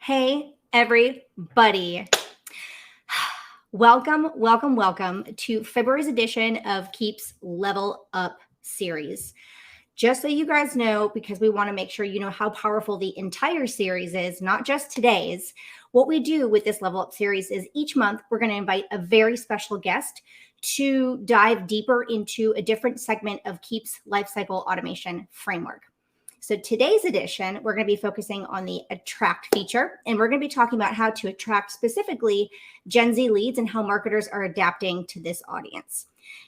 Hey, everybody. Welcome to February's edition of Keap's Level Up series. Just so you guys know, because we want to make sure you know how powerful the entire series is, not just today's, what we do with this Level Up series is each month we're going to invite a very special guest to dive deeper into a different segment of Keap's lifecycle automation framework. So today's edition, we're going to be focusing on the attract feature, and we're going to be talking about how to attract specifically Gen Z leads and how marketers are adapting to this audience.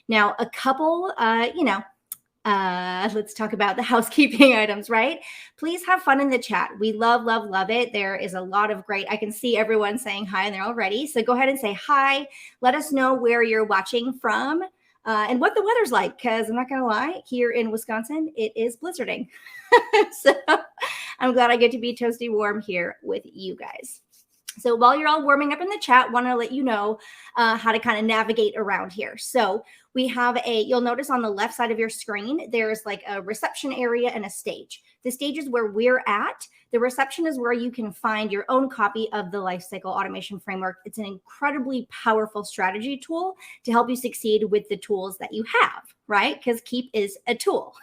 Now, a couple, let's talk about the housekeeping items, right? Please have fun in the chat. We love it. There is a lot of great, I can see everyone saying hi and they're all ready. So go ahead and say hi. Let us know where you're watching from. And what the weather's like, because I'm not going to lie, here in Wisconsin, it is blizzarding. So I'm glad I get to be toasty warm here with you guys. So while you're all warming up in the chat, want to let you know how to kind of navigate around here. So we have you'll notice on the left side of your screen, there's like a reception area and a stage. The stage is where we're at. The reception is where you can find your own copy of the Lifecycle Automation Framework. It's an incredibly powerful strategy tool to help you succeed with the tools that you have, right? Because Keap is a tool.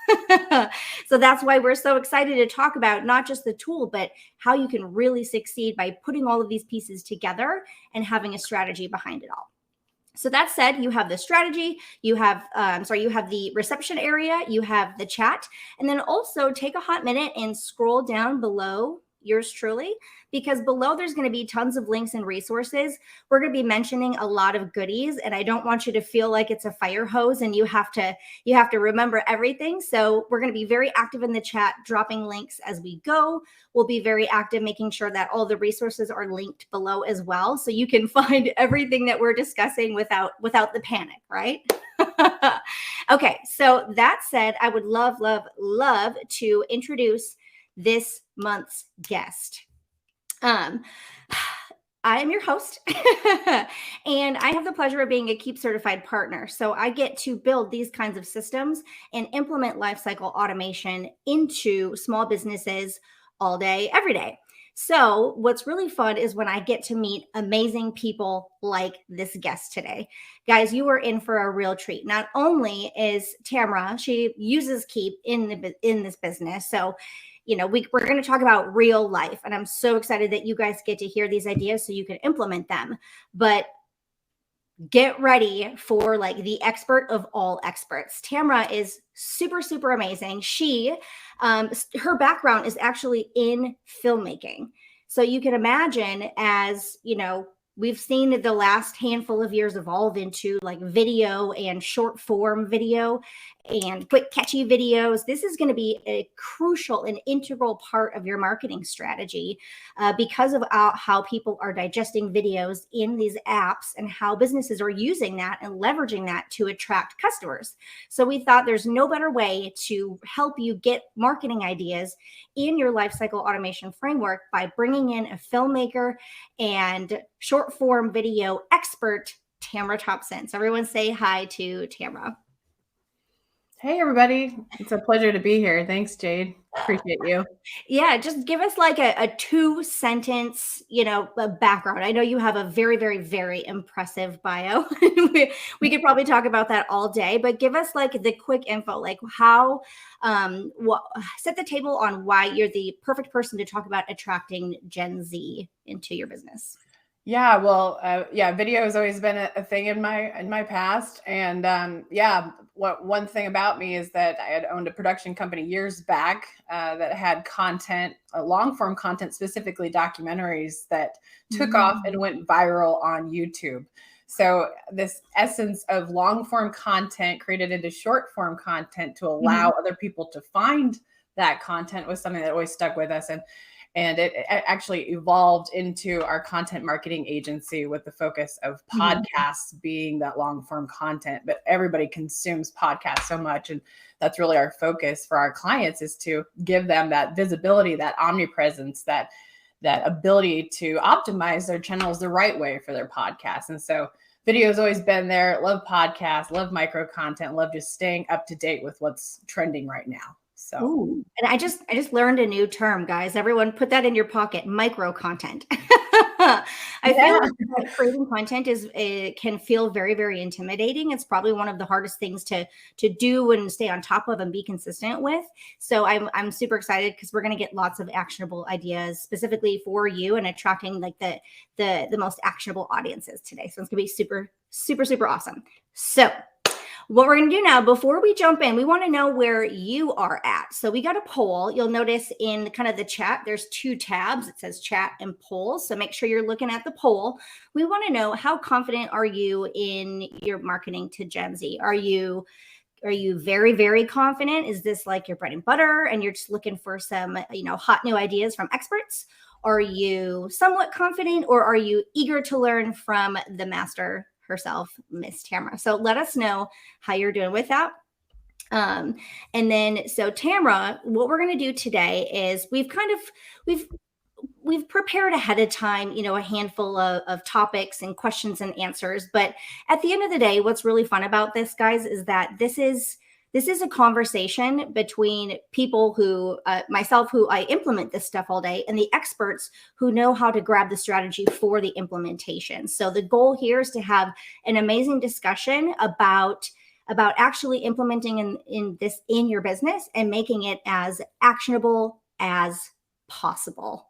So that's why we're so excited to talk about not just the tool, but how you can really succeed by putting all of these pieces together and having a strategy behind it all. So that said, you have the strategy, you have the reception area, you have the chat, and then also take a hot minute and scroll down below yours truly, because below there's going to be tons of links and resources. We're going to be mentioning a lot of goodies, and I don't want you to feel like it's a fire hose and you have to remember everything. So we're going to be very active in the chat, dropping links as we go. We'll be very active making sure that all the resources are linked below as well, so you can find everything that we're discussing without the panic, right? Okay, so that said, I would love to introduce this month's guest. I am your host, and I have the pleasure of being a Keap certified partner. So I get to build these kinds of systems and implement lifecycle automation into small businesses all day, every day. So what's really fun is when I get to meet amazing people like this guest today. Guys, you are in for a real treat. Not only is Tamara, she uses Keap in this business. So we're going to talk about real life, and I'm so excited that you guys get to hear these ideas so you can implement them. But get ready for like the expert of all experts. Tamara is super amazing. She, her background is actually in filmmaking. So you can imagine, as we've seen the last handful of years evolve into like video and short form video and quick catchy videos. This is going to be a crucial and integral part of your marketing strategy because of how people are digesting videos in these apps and how businesses are using that and leveraging that to attract customers. So we thought there's no better way to help you get marketing ideas in your lifecycle automation framework by bringing in a filmmaker and short form video expert, Tamara Thompson. So everyone say hi to Tamara. Hey, everybody. It's a pleasure to be here. Thanks, Jade. Appreciate you. Yeah, just give us like a 2-sentence, background. I know you have a very impressive bio. we could probably talk about that all day, but give us like the quick info, like how, set the table on why you're the perfect person to talk about attracting Gen Z into your business. Yeah, well, video has always been a thing in my past, and one thing about me is that I had owned a production company years back that had content, long form content, specifically documentaries that took off and went viral on YouTube. So this essence of long form content created into short form content to allow other people to find that content was something that always stuck with us. And it actually evolved into our content marketing agency with the focus of podcasts being that long form content. But everybody consumes podcasts so much. And that's really our focus for our clients, is to give them that visibility, that omnipresence, that ability to optimize their channels the right way for their podcasts. And so video has always been there. Love podcasts, love micro content, love just staying up to date with what's trending right now. So Ooh, and I just learned a new term, guys. Everyone put that in your pocket, micro content. I feel yeah. like creating content is it can feel very, very intimidating. It's probably one of the hardest things to do and stay on top of and be consistent with. So I'm super excited because we're going to get lots of actionable ideas specifically for you and attracting like the most actionable audiences today. So it's going to be super, super, super awesome. So what we're going to do now, before we jump in, we want to know where you are at. So we got a poll. You'll notice in kind of the chat, there's two tabs. It says chat and polls. So make sure you're looking at the poll. We want to know, how confident are you in your marketing to Gen Z? Are you very, very confident? Is this like your bread and butter and you're just looking for some, hot new ideas from experts? Are you somewhat confident, or are you eager to learn from the master herself, Miss Tamara? So let us know how you're doing with that. And then, so Tamara, what we're going to do today is we've prepared ahead of time, a handful of topics and questions and answers. But at the end of the day, what's really fun about this, guys, is that this is a conversation between people who, myself, who I implement this stuff all day, and the experts who know how to grab the strategy for the implementation. So the goal here is to have an amazing discussion about actually implementing in your business and making it as actionable as possible.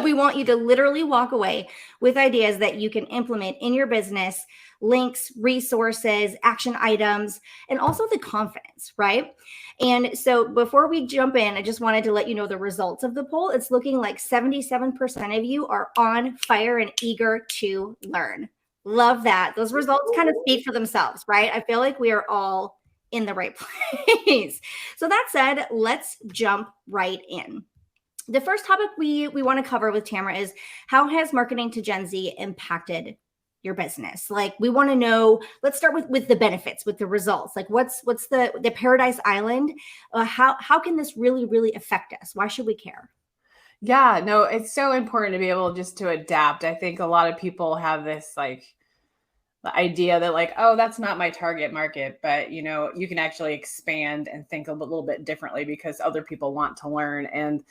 We want you to literally walk away with ideas that you can implement in your business, links, resources, action items, and also the confidence, right? And so before we jump in, I just wanted to let you know the results of the poll. It's looking like 77% of you are on fire and eager to learn. Love that. Those results kind of speak for themselves, right? I feel like we are all in the right place. So that said, let's jump right in. The first topic we want to cover with Tamara is, how has marketing to Gen Z impacted your business? Like, we want to know, let's start with the benefits, with the results. Like, what's the Paradise Island? How can this really, really affect us? Why should we care? Yeah, no, it's so important to be able just to adapt. I think a lot of people have this like the idea that like, oh, that's not my target market, but you can actually expand and think a little bit differently because other people want to learn. And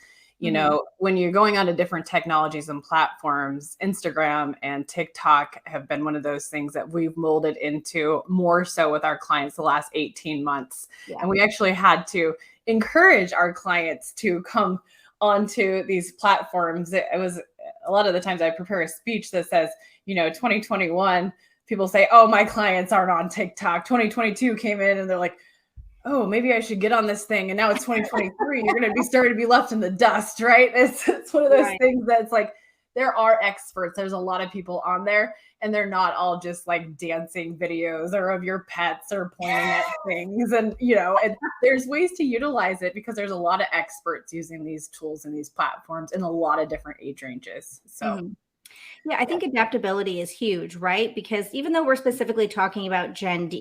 when you're going on to different technologies and platforms, Instagram and TikTok have been one of those things that we've molded into more so with our clients the last 18 months. Yeah. And we actually had to encourage our clients to come onto these platforms. It was a lot of the times I prepare a speech that says, 2021, people say, oh, my clients aren't on TikTok. 2022 came in and they're like, oh, maybe I should get on this thing. And now it's 2023. You're going to be starting to be left in the dust, right? It's one of those things that's like, there are experts. There's a lot of people on there, and they're not all just like dancing videos or of your pets or pointing at things. And, there's ways to utilize it because there's a lot of experts using these tools and these platforms in a lot of different age ranges. So. Yeah, I think adaptability is huge, right? Because even though we're specifically talking about Gen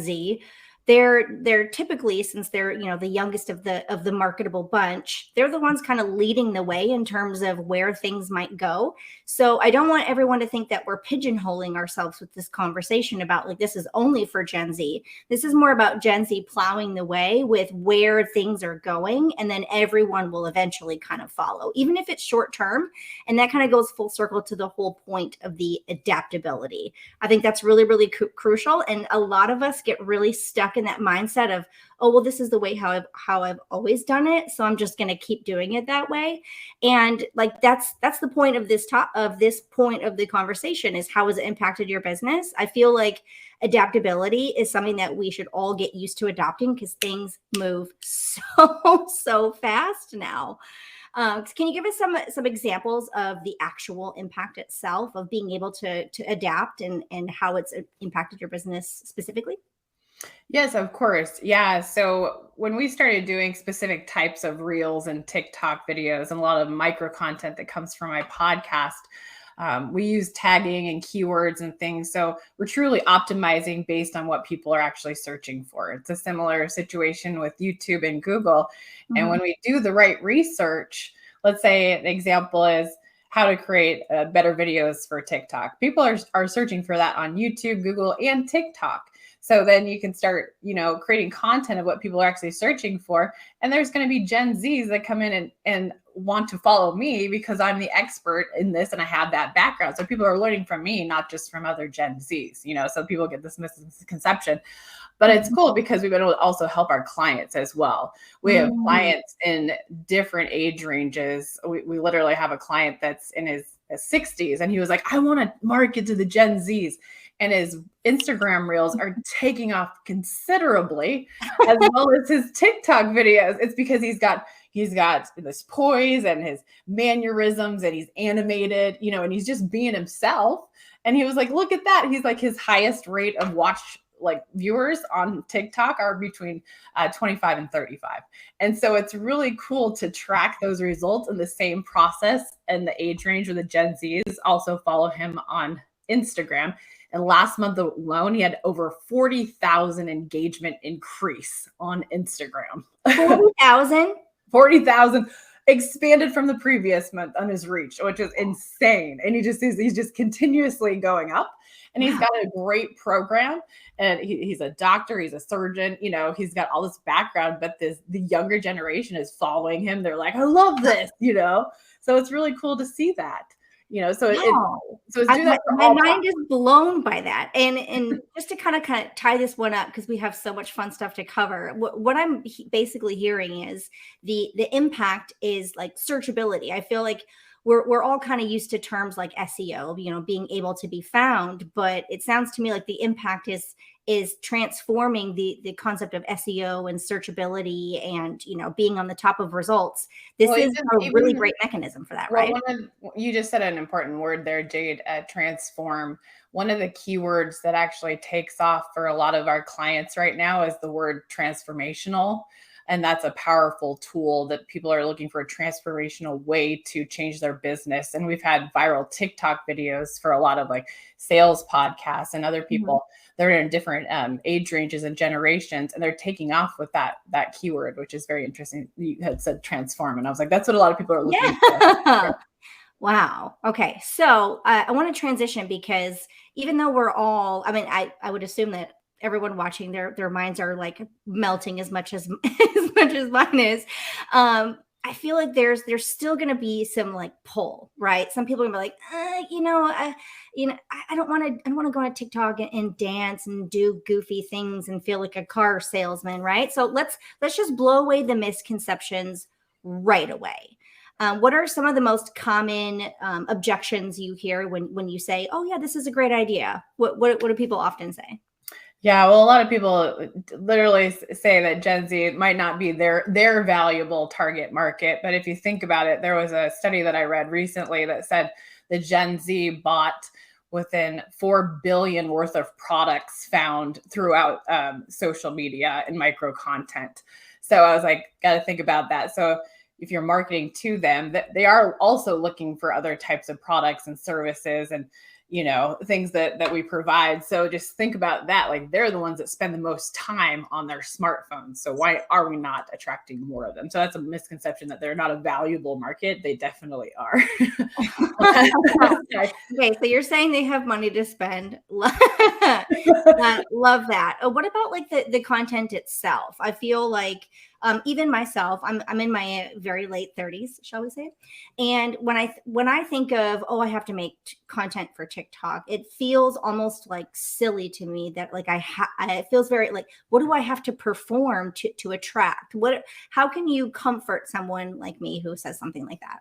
Z, they're typically, since they're the youngest of the marketable bunch, they're the ones kind of leading the way in terms of where things might go. So I don't want everyone to think that we're pigeonholing ourselves with this conversation about like, this is only for Gen Z. This is more about Gen Z plowing the way with where things are going, and then everyone will eventually kind of follow, even if it's short term. And that kind of goes full circle to the whole point of the adaptability. I think that's really, really crucial. And a lot of us get really stuck in that mindset of, oh, well, this is the way how I've always done it, so I'm just going to keep doing it that way. And like, that's the point of this point of the conversation, is how has it impacted your business? I feel like adaptability is something that we should all get used to adopting, because things move so fast now. Can you give us some examples of the actual impact itself of being able to adapt and how it's impacted your business specifically? Yes, of course. Yeah. So when we started doing specific types of reels and TikTok videos and a lot of micro content that comes from my podcast, we use tagging and keywords and things. So we're truly optimizing based on what people are actually searching for. It's a similar situation with YouTube and Google. Mm-hmm. And when we do the right research, let's say an example is how to create better videos for TikTok. People are searching for that on YouTube, Google, and TikTok. So then you can start, creating content of what people are actually searching for. And there's going to be Gen Zs that come in and want to follow me because I'm the expert in this and I have that background. So people are learning from me, not just from other Gen Zs, so people get this misconception. But it's cool because we've been able to also help our clients as well. We have clients in different age ranges. We literally have a client that's in his 60s, and he was like, I want to market to the Gen Zs. And his Instagram reels are taking off considerably, as well as his TikTok videos. It's because he's got this poise and his mannerisms, and he's animated, and he's just being himself. And he was like, look at that. He's like, his highest rate of viewers on TikTok are between 25 and 35. And so it's really cool to track those results in the same process, and the age range of the Gen Zs also follow him on Instagram. And last month alone, he had over 40,000 engagement increase on Instagram. 40,000? 40,000 expanded from the previous month on his reach, which is insane. And he's just continuously going up. And he's got a great program, and he's a doctor, he's a surgeon, he's got all this background, but the younger generation is following him. They're like, I love this, so it's really cool to see that. It's doing that for my mind is blown by that. And just to kind of tie this one up, because we have so much fun stuff to cover. What I'm basically hearing is the impact is like searchability. I feel like we're all kind of used to terms like SEO, being able to be found, but it sounds to me like the impact is transforming the concept of SEO and searchability and, being on the top of results. This is a really great mechanism for that, right? You just said an important word there, Jade, transform. One of the keywords that actually takes off for a lot of our clients right now is the word transformational. And that's a powerful tool that people are looking for, a transformational way to change their business. And we've had viral TikTok videos for a lot of sales podcasts and other people. They're in different age ranges and generations, and they're taking off with that keyword, which is very interesting. You had said transform, and I was like, that's what a lot of people are looking for. Wow. Okay. So I want to transition, because even though we're all, I would assume that everyone watching, their minds are like melting as much as mine is. I feel like there's still going to be some pull, right? Some people are gonna be like, I don't want to go on TikTok and dance and do goofy things and feel like a car salesman, right? So let's just blow away the misconceptions right away. What are some of the most common objections you hear when you say, oh yeah, this is a great idea? What do people often say? Yeah, well, a lot of people literally say that Gen Z might not be their valuable target market. But if you think about it, there was a study that I read recently that said the Gen Z bought within 4 billion worth of products found throughout social media and micro content. So I was like, got to think about that. So if you're marketing to them, that they are also looking for other types of products and services and things that we provide. So just think about that. They're the ones that spend the most time on their smartphones. So why are we not attracting more of them? So that's a misconception that they're not a valuable market. They definitely are. Okay, so you're saying they have money to spend. Love that. What about the content itself? I feel like even myself, I'm in my very late 30s, shall we say? And when I think of, I have to make content for TikTok, it feels almost silly to me that it feels very what do I have to perform to attract? How can you comfort someone like me who says something like that?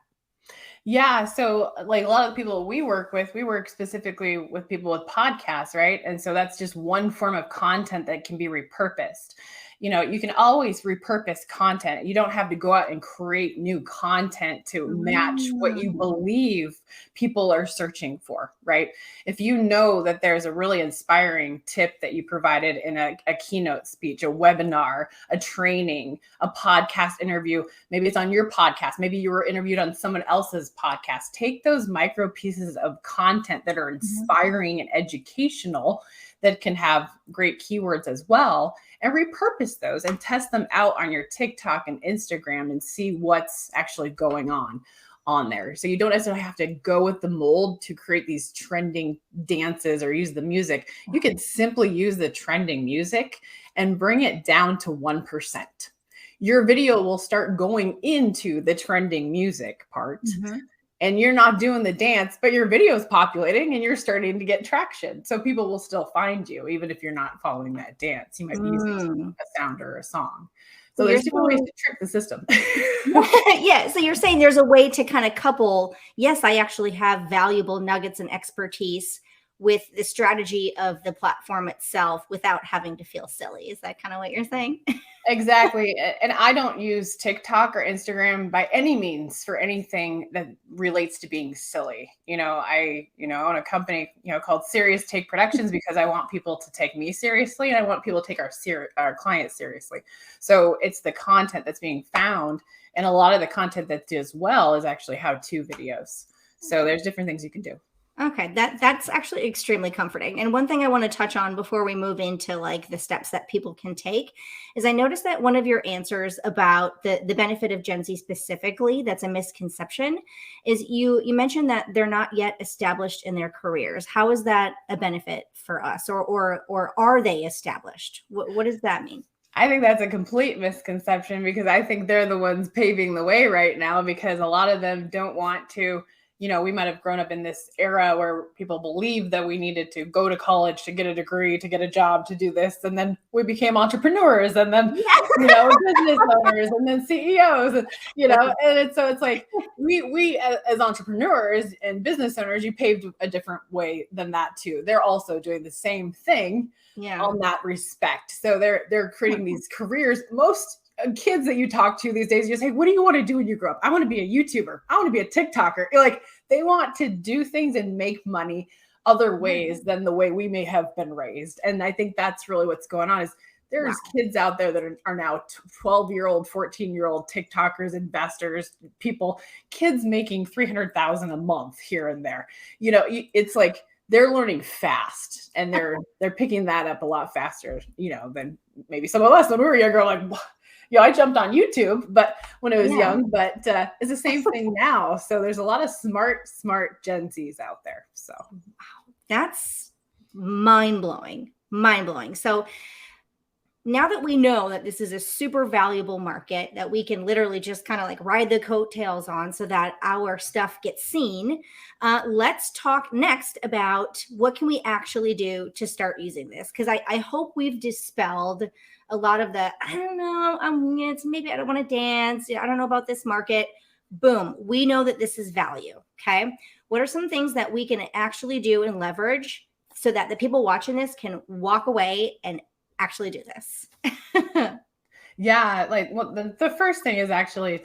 Yeah. So a lot of the people we work specifically with people with podcasts, right? And so that's just one form of content that can be repurposed. You can always repurpose content. You don't have to go out and create new content to match what you believe people are searching for, right? If you know that there's a really inspiring tip that you provided in a keynote speech, a webinar, a training, a podcast interview, maybe it's on your podcast, maybe you were interviewed on someone else's podcast, take those micro pieces of content that are inspiring and educational that can have great keywords as well, and repurpose those and test them out on your TikTok and Instagram and see what's actually going on. on there. So you don't necessarily have to go with the mold to create these trending dances or use the music. You can simply use the trending music and bring it down to 1%. Your video will start going into the trending music part. And you're not doing the dance, but your video is populating and you're starting to get traction. So people will still find you, even if you're not following that dance. You might be using a sound or a song. So there's different ways to trick the system. Yeah. So you're saying there's a way to kind of couple, yes, I actually have valuable nuggets and expertise with the strategy of the platform itself without having to feel silly. Is that kind of what you're saying? Exactly. And I don't use TikTok or Instagram by any means for anything that relates to being silly. I own a company, called Serious Take Productions because I want people to take me seriously and I want people to take our clients seriously. So it's the content that's being found. And a lot of the content that does well is actually how-to videos. So there's different things you can do. Okay, that's actually extremely comforting. And one thing I want to touch on before we move into like the steps that people can take is I noticed that one of your answers about the benefit of Gen Z specifically, that's a misconception, is you mentioned that they're not yet established in their careers. How is that a benefit for us, or are they established? What does that mean? I think that's a complete misconception because I think they're the ones paving the way right now because a lot of them don't want to. We might have grown up in this era where people believed that we needed to go to college to get a degree, to get a job, to do this. And then we became entrepreneurs and then, business owners and then CEOs, and it's like we as entrepreneurs and business owners, you paved a different way than that too. They're also doing the same thing on that respect. So they're creating these careers. Most kids that you talk to these days, you say, what do you want to do when you grow up? I want to be a YouTuber. I want to be a TikToker. Like they want to do things and make money other ways than the way we may have been raised. And I think that's really what's going on is there's kids out there that are now 12-year-old, 14-year-old TikTokers, investors, kids making $300,000 a month here and there. It's like they're learning fast and they're picking that up a lot faster, than maybe some of us when we were younger, like, I jumped on YouTube, but when I was young, but it's the same thing now. So there's a lot of smart Gen Zs out there. So that's mind-blowing. So now that we know that this is a super valuable market that we can literally just kind of like ride the coattails on so that our stuff gets seen, let's talk next about what can we actually do to start using this? Because I hope we've dispelled a lot of the, I don't know, maybe I don't want to dance. I don't know about this market. Boom. We know that this is value. Okay. What are some things that we can actually do and leverage so that the people watching this can walk away and actually do this? Yeah. The first thing is actually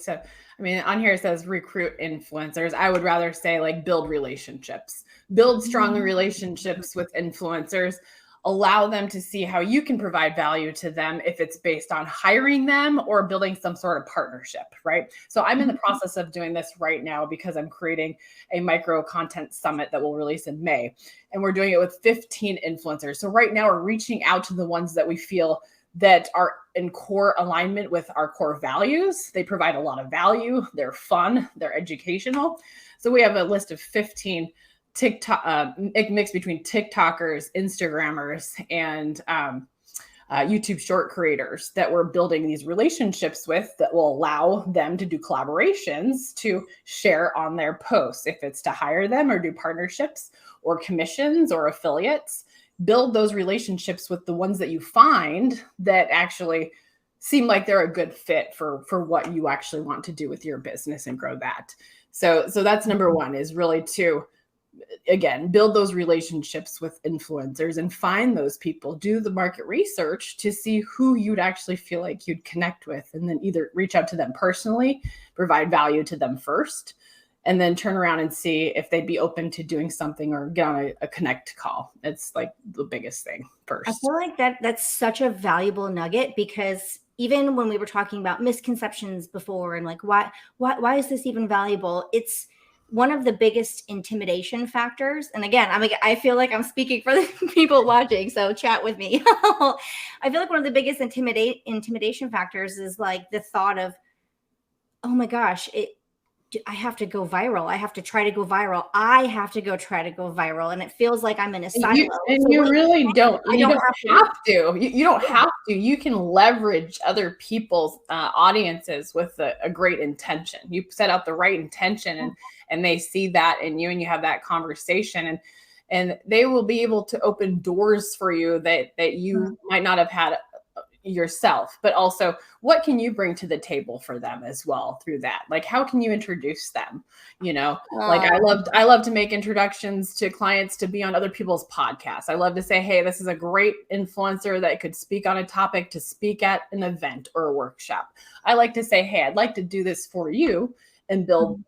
on here it says recruit influencers. I would rather say build relationships, build strong relationships with influencers. Allow them to see how you can provide value to them if it's based on hiring them or building some sort of partnership, right? So I'm in the process of doing this right now because I'm creating a micro content summit that will release in May. And we're doing it with 15 influencers. So right now we're reaching out to the ones that we feel that are in core alignment with our core values. They provide a lot of value. They're fun. They're educational. So we have a list of 15 TikTok, mix between TikTokers, Instagrammers, and YouTube short creators that we're building these relationships with that will allow them to do collaborations to share on their posts. If it's to hire them or do partnerships or commissions or affiliates, build those relationships with the ones that you find that actually seem like they're a good fit for what you actually want to do with your business and grow that. So that's number one, is really to, again, build those relationships with influencers and find those people, do the market research to see who you'd actually feel like you'd connect with, and then either reach out to them personally, provide value to them first, and then turn around and see if they'd be open to doing something or get on a connect call. It's like the biggest thing first. I feel like that's such a valuable nugget, because even when we were talking about misconceptions before and like, why is this even valuable? It's one of the biggest intimidation factors. And again, I feel like I'm speaking for the people watching, so chat with me. I feel like one of the biggest intimidation factors is like the thought of, oh my gosh, I have to go viral. I have to try to go viral. I have to try to go viral. And it feels like I'm in a silo. You really don't. I don't have to. You don't have to. You can leverage other people's audiences with a great intention. You set out the right intention, and they see that in you, and you have that conversation, and they will be able to open doors for you that you might not have had yourself. But also, what can you bring to the table for them as well through that? Like, how can you introduce them? Like I love to make introductions to clients to be on other people's podcasts. I love to say, hey, this is a great influencer that could speak on a topic to speak at an event or a workshop. I like to say, hey, I'd like to do this for you and build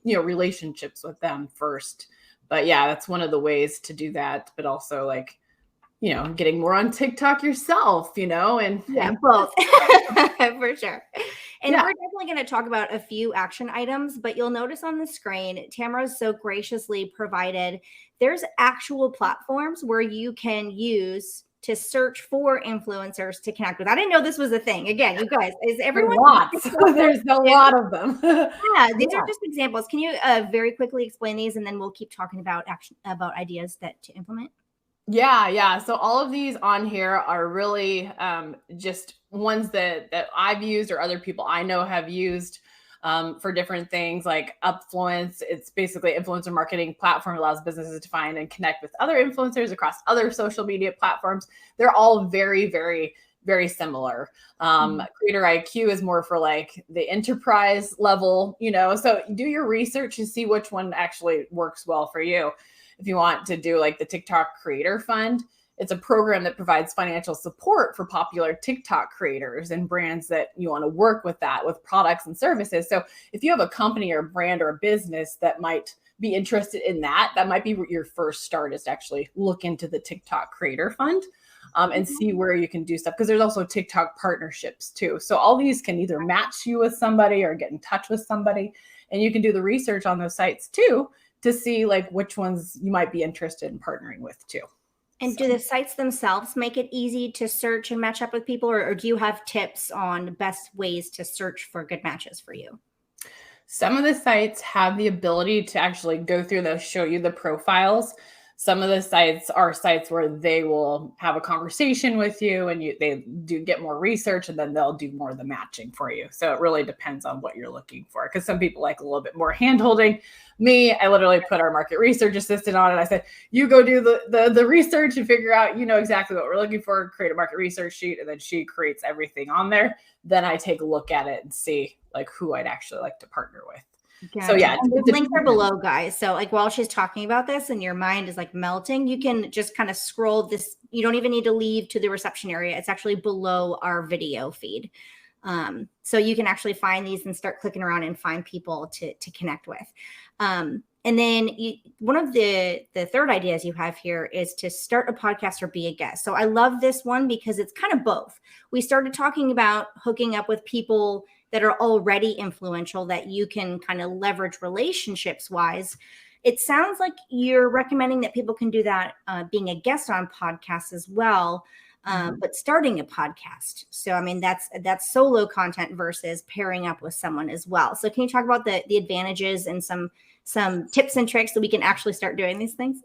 relationships with them first. But yeah, that's one of the ways to do that. But also, like, getting more on TikTok yourself, and both for sure. And we're definitely going to talk about a few action items, but you'll notice on the screen, Tamara's so graciously provided, there's actual platforms where you can use to search for influencers to connect with. I didn't know this was a thing. Again, you guys, is everyone? There's a lot of them. These are just examples. Can you very quickly explain these, and then we'll keep talking about ideas to implement? Yeah. So all of these on here are really just ones that I've used or other people I know have used for different things, like Upfluence. It's basically influencer marketing platform, allows businesses to find and connect with other influencers across other social media platforms. They're all very, very, very similar. Creator IQ is more for like the enterprise level, so do your research to see which one actually works well for you. If you want to do like the TikTok Creator Fund, it's a program that provides financial support for popular TikTok creators and brands that you want to work with products and services. So if you have a company or a brand or a business that might be interested in that might be your first start, is to actually look into the TikTok Creator Fund and see where you can do stuff. Because there's also TikTok partnerships too. So all these can either match you with somebody or get in touch with somebody. And you can do the research on those sites too, to see like which ones you might be interested in partnering with too. And do the sites themselves make it easy to search and match up with people, or do you have tips on the best ways to search for good matches for you? Some of the sites have the ability to actually go through those, show you the profiles. Some of the sites are sites where they will have a conversation with you, and they do get more research, and then they'll do more of the matching for you. So it really depends on what you're looking for, because some people like a little bit more hand-holding. Me, I literally put our market research assistant on it. I said, you go do the research and figure out, exactly what we're looking for, create a market research sheet, and then she creates everything on there. Then I take a look at it and see like who I'd actually like to partner with. Gotcha. So yeah, the links are below, guys. So like while she's talking about this and your mind is like melting, you can just kind of scroll this. You don't even need to leave to the reception area. It's actually below our video feed. So you can actually find these and start clicking around and find people to connect with. And then one of the third ideas you have here is to start a podcast or be a guest. So I love this one because it's kind of both. We started talking about hooking up with people that are already influential that you can kind of leverage relationships wise. It sounds like you're recommending that people can do that being a guest on podcasts as well, but starting a podcast. So, I mean, that's solo content versus pairing up with someone as well. So can you talk about the advantages and some tips and tricks so we can actually start doing these things?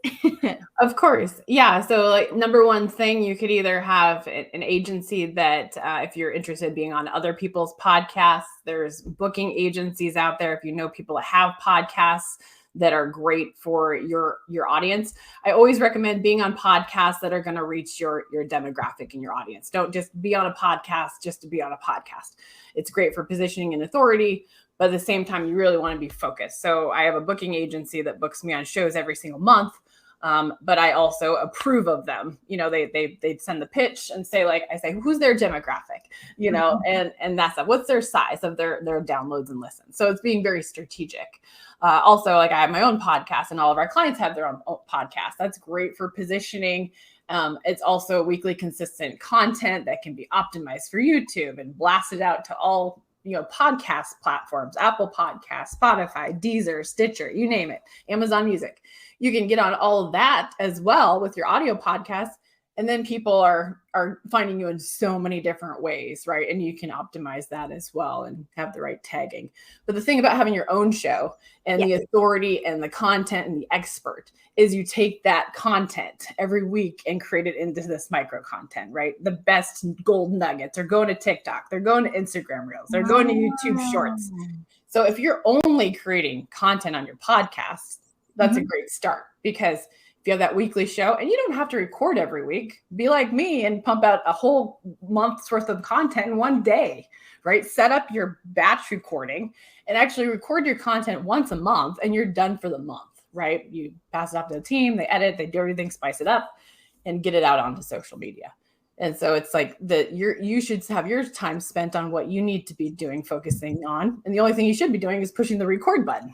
Of course. Yeah. So like number one thing, you could either have an agency that if you're interested in being on other people's podcasts, there's booking agencies out there. If you know people that have podcasts that are great for your audience, I always recommend being on podcasts that are going to reach your demographic and your audience. Don't just be on a podcast just to be on a podcast. It's great for positioning and authority, but at the same time, you really want to be focused. So I have a booking agency that books me on shows every single month. But I also approve of them. They send the pitch and say, like, I say, who's their demographic, and that's what's their size of their downloads and listens. So it's being very strategic. Also, like I have my own podcast and all of our clients have their own podcast. That's great for positioning. It's also weekly consistent content that can be optimized for YouTube and blasted out to all podcast platforms, Apple Podcasts, Spotify, Deezer, Stitcher, you name it, Amazon Music. You can get on all of that as well with your audio podcast And then people are finding you in so many different ways, right? And you can optimize that as well and have the right tagging. But the thing about having your own show and the authority and the content and the expert is you take that content every week and create it into this micro content, right? The best gold nuggets are going to TikTok, they're going to Instagram Reels, they're going to YouTube Shorts. So if you're only creating content on your podcast, that's a great start, because if you have that weekly show, and you don't have to record every week, be like me and pump out a whole month's worth of content in one day, right? Set up your batch recording and actually record your content once a month, and you're done for the month, right? You pass it off to the team, they edit, they do everything, spice it up, and get it out onto social media. And so it's like you should have your time spent on what you need to be doing, focusing on. And the only thing you should be doing is pushing the record button,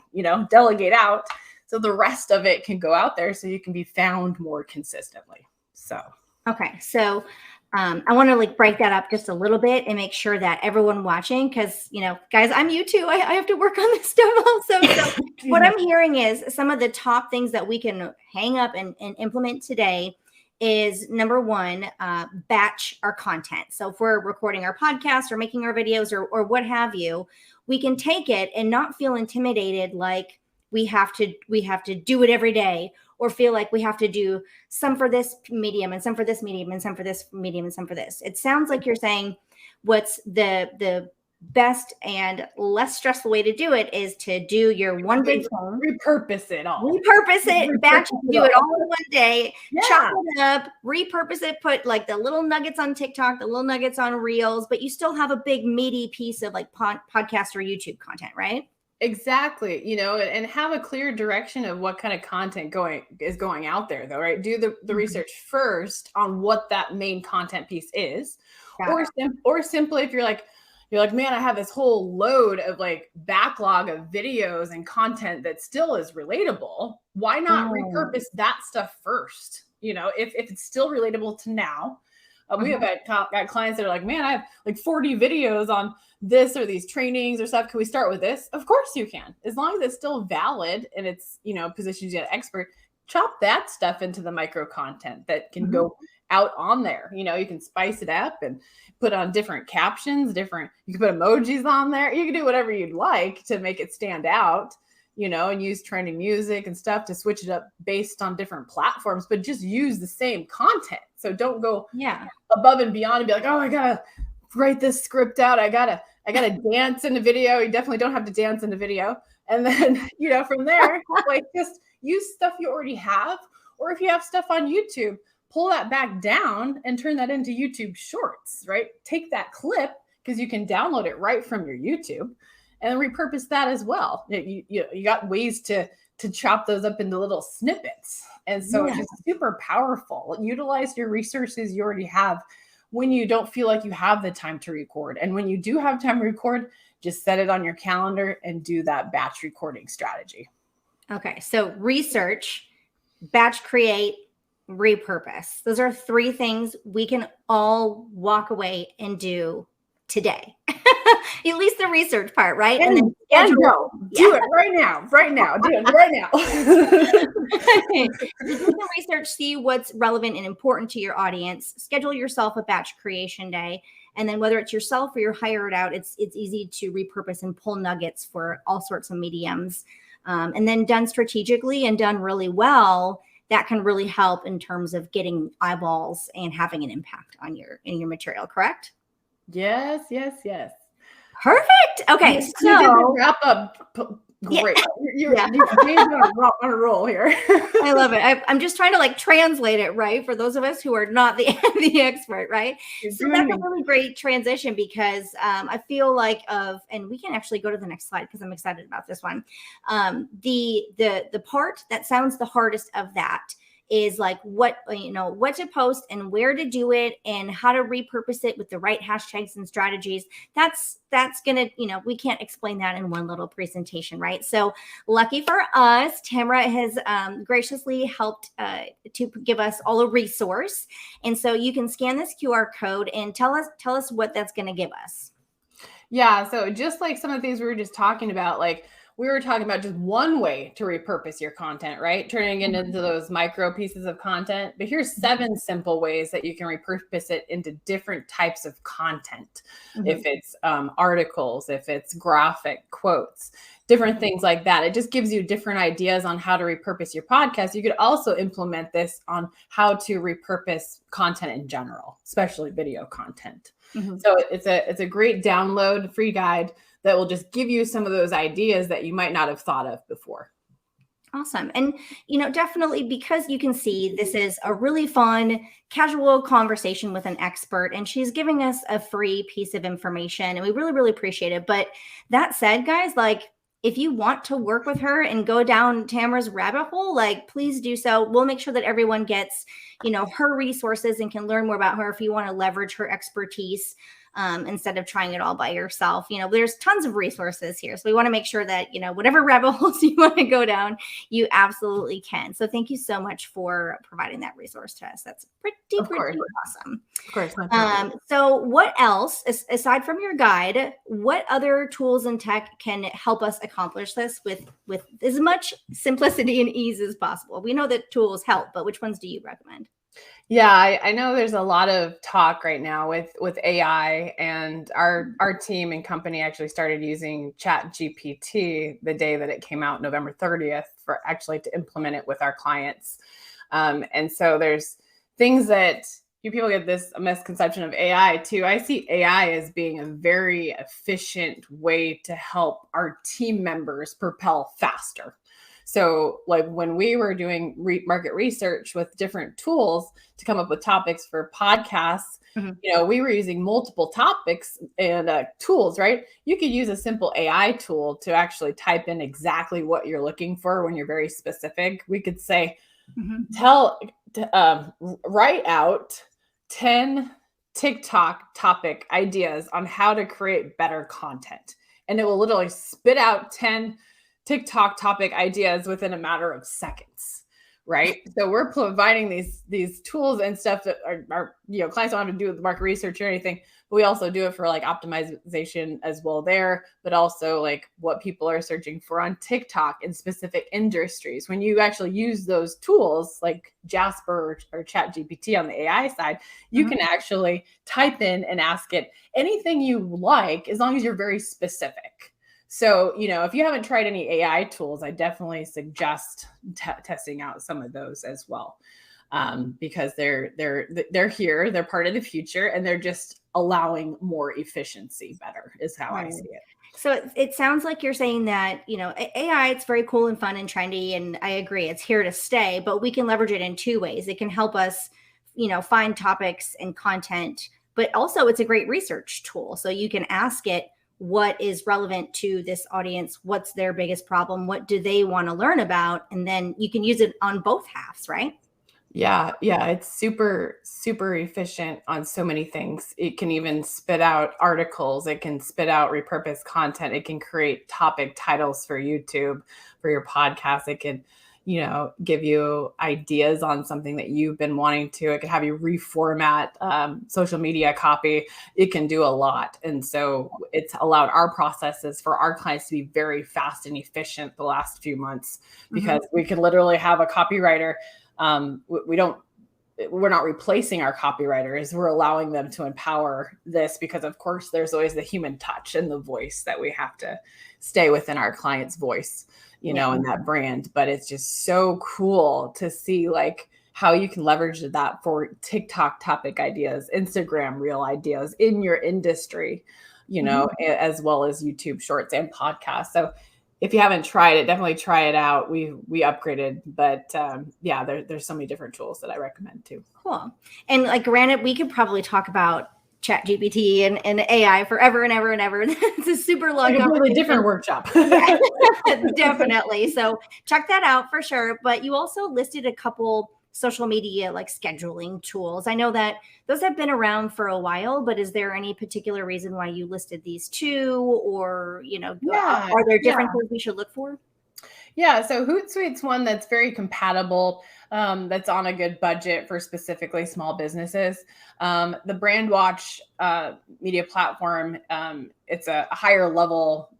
delegate out. So the rest of it can go out there so you can be found more consistently. So, okay. So I want to break that up just a little bit and make sure that everyone watching, because, guys, I'm you too. I have to work on this stuff also. So what I'm hearing is some of the top things that we can hang up and implement today is, number one, batch our content. So if we're recording our podcast or making our videos or what have you, we can take it and not feel intimidated like we have to do it every day, or feel like we have to do some for this medium and some for this medium and some for this medium and some for this. It sounds like you're saying what's the best and less stressful way to do it is to do your one big thing. Repurpose it all. Batch it, do it all in one day, chop it up, repurpose it, put the little nuggets on TikTok, the little nuggets on Reels, but you still have a big meaty piece of podcast or YouTube content, right? Exactly. And have a clear direction of what kind of content is going out there, though, right? Do the research first on what that main content piece is, or simply if you're like, man, I have this whole load of backlog of videos and content that still is relatable. Why not repurpose that stuff first? If it's still relatable to now. We have got clients that are like, man, I have 40 videos on this or these trainings or stuff. Can we start with this? Of course you can. As long as it's still valid and it's, positions you as an expert, chop that stuff into the micro content that can go out on there. You can spice it up and put on different captions, you can put emojis on there. You can do whatever you'd like to make it stand out, and use trending music and stuff to switch it up based on different platforms, but just use the same content. So don't go above and beyond and be like, oh, I gotta write this script out. I gotta dance in the video. You definitely don't have to dance in the video. And then, from there, just use stuff you already have. Or if you have stuff on YouTube, pull that back down and turn that into YouTube Shorts, right? Take that clip, because you can download it right from your YouTube, and repurpose that as well. You got ways to chop those up into little snippets. And so it's just super powerful. Utilize your resources you already have when you don't feel like you have the time to record. And when you do have time to record, just set it on your calendar and do that batch recording strategy. Okay. So research, batch create, repurpose. Those are 3 things we can all walk away and do today. At least the research part, right? And then go. Do it right now. Do it right now. Do the research, see what's relevant and important to your audience. Schedule yourself a batch creation day. And then whether it's yourself or you're hired out, it's easy to repurpose and pull nuggets for all sorts of mediums. And then done strategically and done really well, that can really help in terms of getting eyeballs and having an impact on your material, correct? Yes. Perfect. Okay, so wrap up. Great. You're on a roll here. I love it. I'm just trying to translate it, right? For those of us who are not the expert, right? So that's a really great transition, because I feel and we can actually go to the next slide because I'm excited about this one. The part that sounds the hardest of that is what to post and where to do it and how to repurpose it with the right hashtags and strategies. That's gonna, we can't explain that in one little presentation, right? So lucky for us, Tamara has graciously helped to give us all a resource. And so you can scan this QR code and tell us what that's going to give us. Yeah. So just like some of the things we were just talking about, we were talking about just one way to repurpose your content, right? Turning it into those micro pieces of content. But here's 7 simple ways that you can repurpose it into different types of content. If it's articles, if it's graphic quotes, different things like that. It just gives you different ideas on how to repurpose your podcast. You could also implement this on how to repurpose content in general, especially video content. So it's a great download, free guide that will just give you some of those ideas that you might not have thought of before. Awesome. And, definitely, because you can see this is a really fun, casual conversation with an expert, and she's giving us a free piece of information, and we really, really appreciate it. But that said, guys, if you want to work with her and go down Tamara's rabbit hole, please do so. We'll make sure that everyone gets, her resources and can learn more about her if you want to leverage her expertise instead of trying it all by yourself. There's tons of resources here. So we want to make sure that, whatever rabbit holes you want to go down, you absolutely can. So thank you so much for providing that resource to us. That's pretty awesome. Of course. So what else, aside from your guide, what other tools and tech can help us accomplish this with as much simplicity and ease as possible? We know that tools help, but which ones do you recommend? Yeah, I know there's a lot of talk right now with AI, and our team and company actually started using ChatGPT the day that it came out, November 30th, for actually to implement it with our clients. And so there's things that you people get this misconception of AI too. I see AI as being a very efficient way to help our team members propel faster. So when we were doing market research with different tools to come up with topics for podcasts, we were using multiple topics and tools, right? You could use a simple AI tool to actually type in exactly what you're looking for when you're very specific. We could say, write out 10 TikTok topic ideas on how to create better content. And it will literally spit out 10 TikTok topic ideas within a matter of seconds, right? So we're providing these tools and stuff that our clients don't have to do with the market research or anything, but we also do it for optimization as well there, but also what people are searching for on TikTok in specific industries. When you actually use those tools like Jasper or ChatGPT on the AI side, you can actually type in and ask it anything you like, as long as you're very specific. So, if you haven't tried any AI tools, I definitely suggest testing out some of those as well, because they're here, they're part of the future, and they're just allowing more efficiency better is how I see it. So it sounds like you're saying that, AI, it's very cool and fun and trendy, and I agree, it's here to stay, but we can leverage it in 2 ways. It can help us, find topics and content, but also it's a great research tool. So you can ask it, what is relevant to this audience? What's their biggest problem? What do they want to learn about? And then you can use it on both halves, right? Yeah. It's super, super efficient on so many things. It can even spit out articles. It can spit out repurposed content. It can create topic titles for YouTube, for your podcast. It can, give you ideas on something that you've been wanting to. It can have you reformat social media copy. It can do a lot. And so it's allowed our processes for our clients to be very fast and efficient the last few months, because we can literally have a copywriter. We're not replacing our copywriters. We're allowing them to empower this, because of course there's always the human touch and the voice that we have to stay within our client's voice, in that brand. But it's just so cool to see how you can leverage that for TikTok topic ideas, Instagram reel ideas in your industry, as well as YouTube shorts and podcasts. So if you haven't tried it, definitely try it out. We upgraded, but there's so many different tools that I recommend too. Cool. And granted, we could probably talk about ChatGPT and AI forever and ever and ever. It's a super long, a really different workshop. Definitely. So check that out for sure. But you also listed a couple social media scheduling tools. I know that those have been around for a while, but is there any particular reason why you listed these 2, or are there differences we should look for? Yeah, so Hootsuite's one that's very compatible, that's on a good budget for specifically small businesses. The Brandwatch media platform, it's a higher level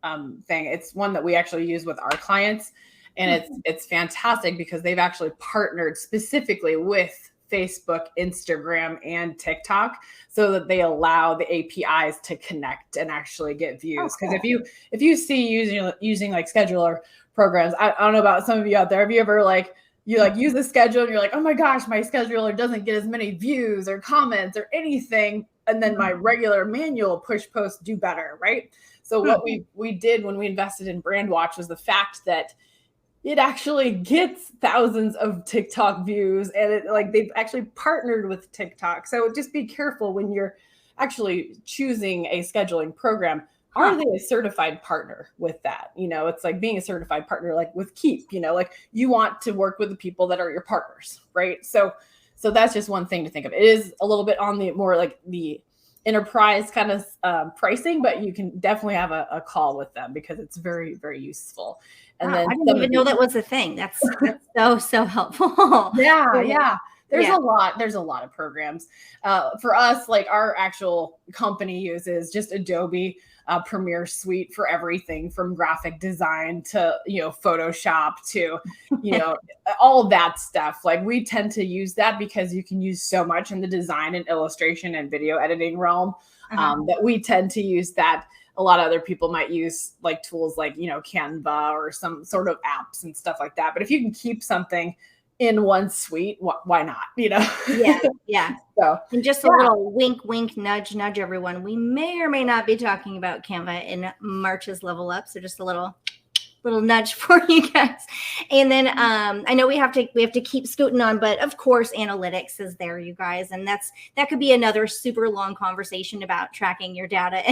thing. It's one that we actually use with our clients, and it's fantastic because they've actually partnered specifically with Facebook, Instagram, and TikTok so that they allow the APIs to connect and actually get views. Because if you see using like scheduler programs. I don't know about some of you out there. Have you ever you use the schedule and you're like, oh my gosh, my scheduler doesn't get as many views or comments or anything. And then my regular manual push posts do better, right? So what we did when we invested in Brandwatch was the fact that it actually gets thousands of TikTok views, and they've actually partnered with TikTok. So just be careful when you're actually choosing a scheduling program. Are they a certified partner with that? It's like being a certified partner, like with Keap, like you want to work with the people that are your partners, right? So that's just one thing to think of. It is a little bit on the more like the enterprise kind of pricing, but you can definitely have a call with them because it's very, very useful. And then I didn't even know that was a thing. That's so helpful. Yeah. There's a lot of programs. For us, like our actual company uses just Adobe Premiere Suite for everything from graphic design to, Photoshop to, all of that stuff. Like we tend to use that because you can use so much in the design and illustration and video editing realm that we tend to use that. A lot of other people might use like tools like, Canva or some sort of apps and stuff like that. But if you can keep something in one suite, why not? Yeah. So, and just a little wink, nudge, everyone. We may or may not be talking about Canva in March's Level Up. So just a little nudge for you guys. And then I know we have to keep scooting on, but of course analytics is there, you guys, and that could be another super long conversation about tracking your data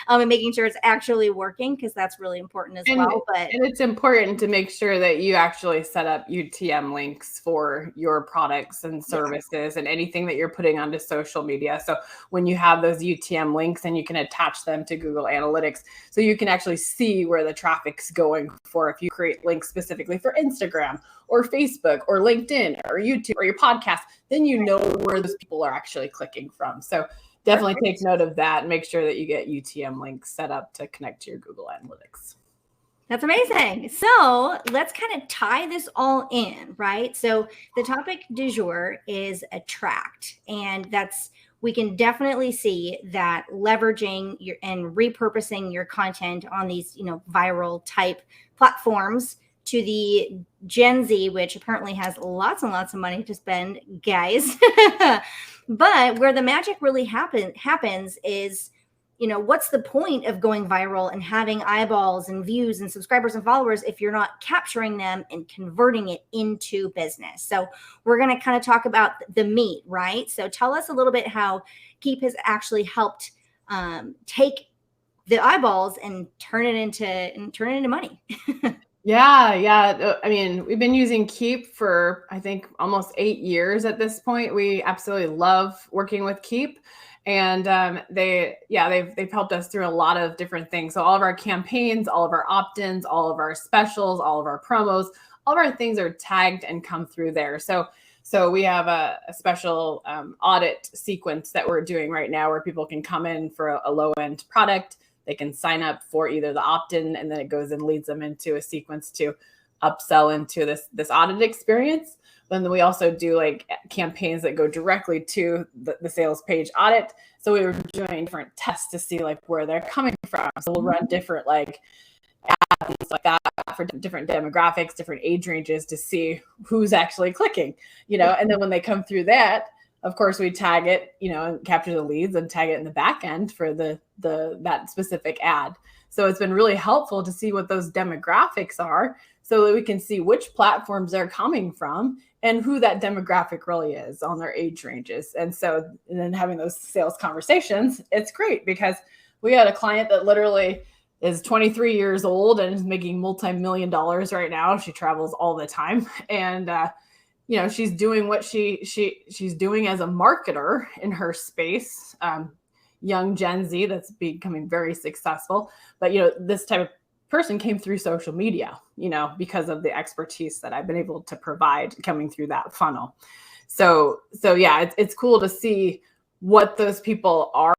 and making sure it's actually working, because that's really important as well. And it's important to make sure that you actually set up UTM links for your products and services and anything that you're putting onto social media. So when you have those UTM links, and you can attach them to Google Analytics, so you can actually see where the traffic's going for, if you create links specifically for Instagram or Facebook or LinkedIn or YouTube or your podcast, then you know where those people are actually clicking from. So definitely take note of that and make sure that you get UTM links set up to connect to your Google Analytics. That's amazing. So let's kind of tie this all in, right? So the topic du jour is attract, and we can definitely see that leveraging and repurposing your content on these, viral type platforms to the Gen Z, which apparently has lots and lots of money to spend, guys. But where the magic really happens is, what's the point of going viral and having eyeballs and views and subscribers and followers if you're not capturing them and converting it into business? So we're going to kind of talk about the meat, right? So tell us a little bit how Keap has actually helped take the eyeballs and turn it into money. Yeah. I mean, we've been using Keap for, I think, almost 8 years at this point. We absolutely love working with Keap. And they've helped us through a lot of different things. So all of our campaigns, all of our opt-ins, all of our specials, all of our promos, all of our things are tagged and come through there. So we have a special audit sequence that we're doing right now where people can come in for a low-end product. They can sign up for either the opt-in, and then it goes and leads them into a sequence to upsell into this audit experience. But then we also do like campaigns that go directly to the sales page audit. So we were doing different tests to see like where they're coming from. So we'll run different like ads like that for different demographics, different age ranges to see who's actually clicking, and then when they come through that, of course, we tag it, and capture the leads and tag it in the back end for that specific ad. So it's been really helpful to see what those demographics are so that we can see which platforms they're coming from and who that demographic really is on their age ranges. And then having those sales conversations, it's great because we had a client that literally is 23 years old and is making multi-million dollars right now. She travels all the time. And, she's doing what she's doing as a marketer in her space, young Gen Z that's becoming very successful. But, this type of person came through social media, because of the expertise that I've been able to provide coming through that funnel. So yeah, it's cool to see what those people are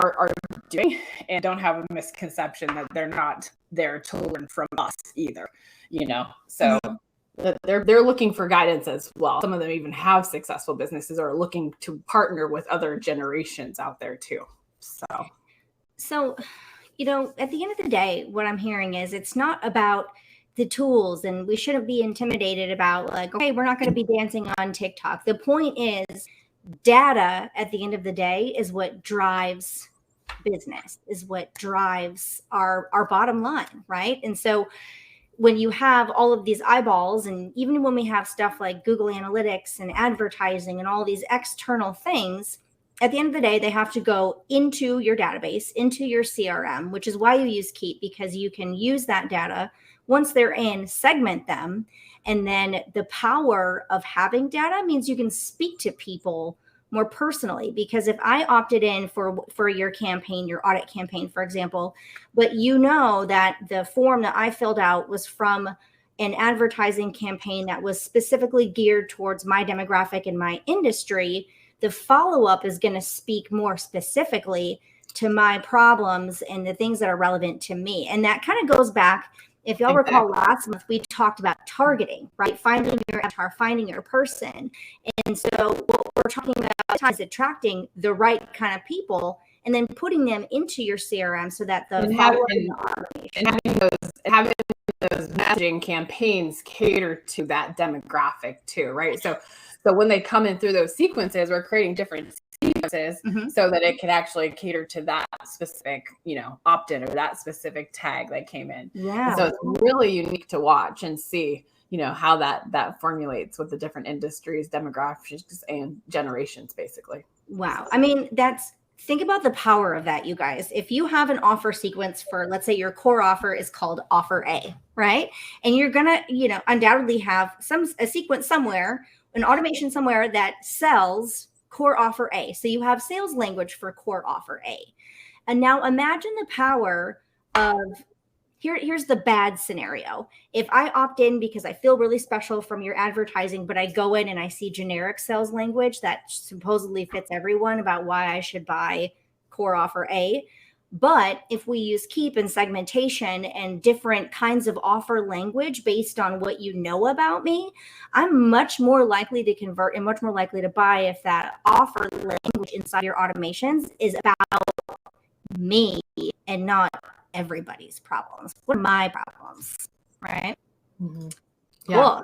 doing, and don't have a misconception that they're not there to learn from us either, So they're looking for guidance as well. Some of them even have successful businesses or are looking to partner with other generations out there too. So, at the end of the day, what I'm hearing is it's not about the tools, and we shouldn't be intimidated about like, okay, we're not going to be dancing on TikTok. The point is data at the end of the day is what drives business, is what drives our bottom line, right? And so when you have all of these eyeballs, and even when we have stuff like Google Analytics and advertising and all these external things, at the end of the day, they have to go into your database, into your CRM, which is why you use Keap, because you can use that data. Once they're in, segment them. And then the power of having data means you can speak to people more personally. Because if I opted in for your campaign, your audit campaign, for example, but that the form that I filled out was from an advertising campaign that was specifically geared towards my demographic and my industry, the follow-up is going to speak more specifically to my problems and the things that are relevant to me. And that kind of goes back, if y'all recall last month, we talked about targeting, right? Finding your avatar, finding your person. And so what we're talking about is attracting the right kind of people and then putting them into your CRM so that having those messaging campaigns cater to that demographic too, right? So when they come in through those sequences, we're creating different sequences so that it can actually cater to that specific, opt-in or that specific tag that came in. Yeah. And so it's really unique to watch and see, how that formulates with the different industries, demographics, and generations, basically. Wow. I mean, think about the power of that, you guys. If you have an offer sequence for, let's say your core offer is called offer A, right? And you're going to, undoubtedly have a sequence somewhere, an automation somewhere that sells core offer A. So you have sales language for core offer A. And now imagine the power of, here's the bad scenario. If I opt in because I feel really special from your advertising, but I go in and I see generic sales language that supposedly fits everyone about why I should buy core offer A. But if we use Keap and segmentation and different kinds of offer language based on what you know about me, I'm much more likely to convert and much more likely to buy if that offer language inside your automations is about me and not everybody's problems. What are my problems, right? Mm-hmm. Yeah. Cool.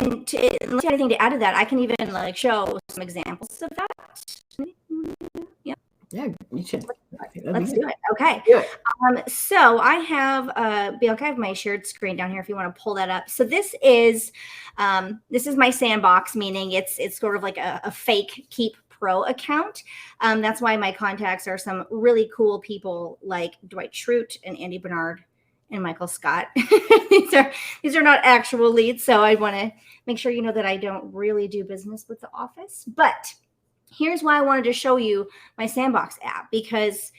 Unless you have anything to add to that, I can even show some examples of that. Yeah, you should. Let's do it. Okay. Do it. So I have Bianca, I have my shared screen down here if you want to pull that up. So this is my sandbox, meaning it's sort of like a fake Keap Pro account. That's why my contacts are some really cool people like Dwight Schrute and Andy Bernard and Michael Scott. these are not actual leads, so I want to make sure you know that I don't really do business with the office. But here's why I wanted to show you my Sandbox app, because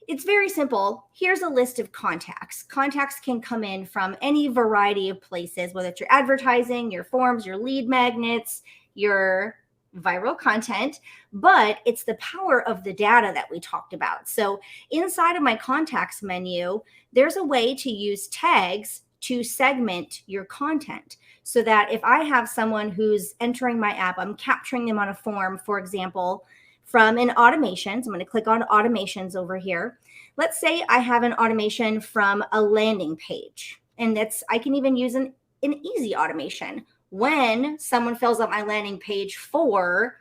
it's very simple. Here's a list of contacts. Contacts can come in from any variety of places, whether it's your advertising, your forms, your lead magnets, your viral content, but it's the power of the data that we talked about. So inside of my contacts menu, there's a way to use tags to segment your content so that if I have someone who's entering my app, I'm capturing them on a form, for example, from an automation. So I'm going to click on automations over here. Let's say I have an automation from a landing page, and I can even use an easy automation. When someone fills out my landing page for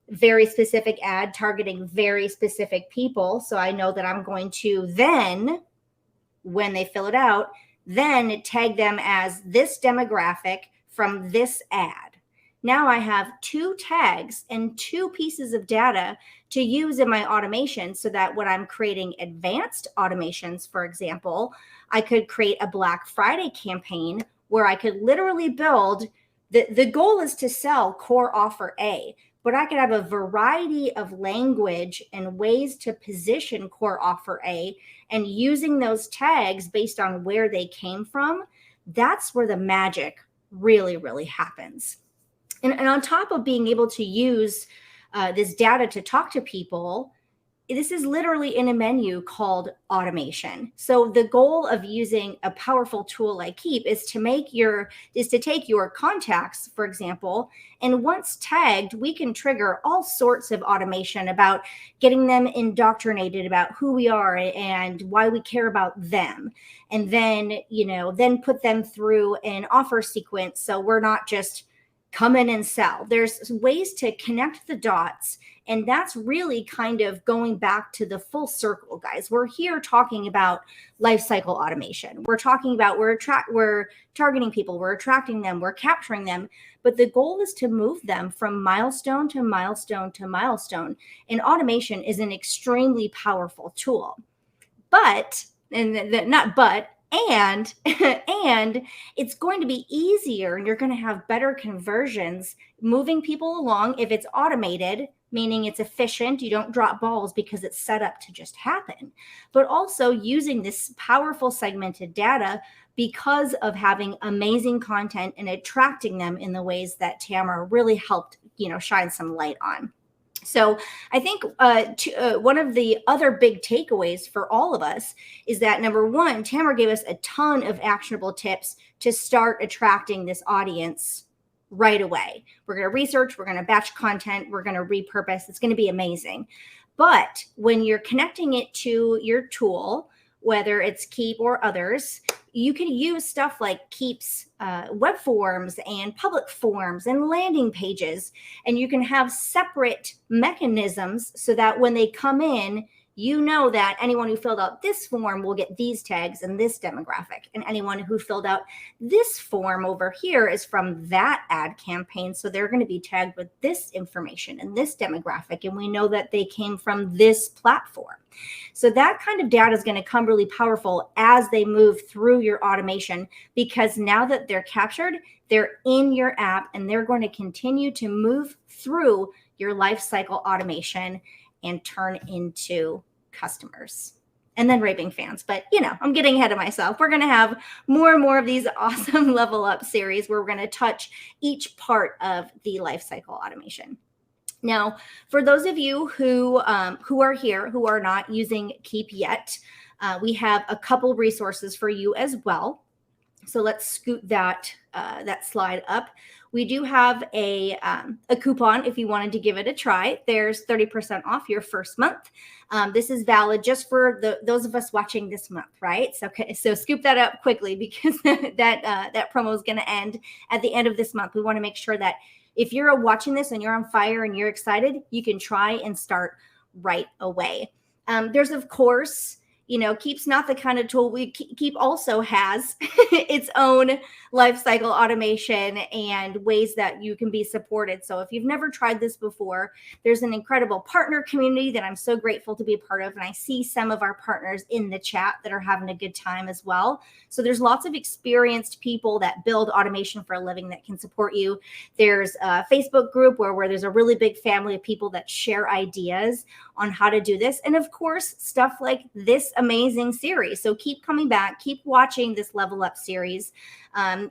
very specific ad targeting very specific people, so I know that I'm going to then, when they fill it out, then tag them as this demographic from this ad. Now I have 2 tags and 2 pieces of data to use in my automation so that when I'm creating advanced automations, for example, I could create a Black Friday campaign where I could literally build, the goal is to sell core offer A, but I could have a variety of language and ways to position core offer A, and using those tags based on where they came from. That's where the magic really, really happens. And on top of being able to use this data to talk to people, this is literally in a menu called automation. So the goal of using a powerful tool like Keap is to take your contacts, for example, and once tagged, we can trigger all sorts of automation about getting them indoctrinated about who we are and why we care about them. And then, then put them through an offer sequence. So we're not just come in and sell. There's ways to connect the dots. And that's really kind of going back to the full circle, guys. We're here talking about life cycle automation. We're talking about we're targeting people, we're attracting them, we're capturing them. But the goal is to move them from milestone to milestone to milestone. And automation is an extremely powerful tool. And it's going to be easier, and you're going to have better conversions moving people along if it's automated, meaning it's efficient. You don't drop balls because it's set up to just happen, but also using this powerful segmented data because of having amazing content and attracting them in the ways that Tamara really helped, shine some light on. So I think one of the other big takeaways for all of us is that, number one, Tamara gave us a ton of actionable tips to start attracting this audience right away. We're going to research, we're going to batch content, we're going to repurpose. It's going to be amazing. But when you're connecting it to your tool, whether it's Keap or others, you can use stuff like Keap's web forms and public forms and landing pages, and you can have separate mechanisms so that when they come in, that anyone who filled out this form will get these tags and this demographic, and anyone who filled out this form over here is from that ad campaign, so they're going to be tagged with this information and this demographic, and we know that they came from this platform. So that kind of data is going to come really powerful as they move through your automation, because now that they're captured, they're in your app and they're going to continue to move through your life cycle automation and turn into customers and then raving fans. But I'm getting ahead of myself. We're going to have more and more of these awesome level up series where we're going to touch each part of the life cycle automation. Now, for those of you who are here, who are not using Keap yet, we have a couple resources for you as well. So let's scoot that slide up. We do have a coupon if you wanted to give it a try. There's 30% off your first month. This is valid just for those of us watching this month, right? So scoop that up quickly, because that promo is going to end at the end of this month. We want to make sure that if you're watching this and you're on fire and you're excited, you can try and start right away. There's, of course, Keap's not the kind of tool. Keap also has its own life cycle automation and ways that you can be supported. So if you've never tried this before, there's an incredible partner community that I'm so grateful to be a part of. And I see some of our partners in the chat that are having a good time as well. So there's lots of experienced people that build automation for a living that can support you. There's a Facebook group where there's a really big family of people that share ideas on how to do this. And of course, stuff like this amazing series. So keep coming back, keep watching this level up series.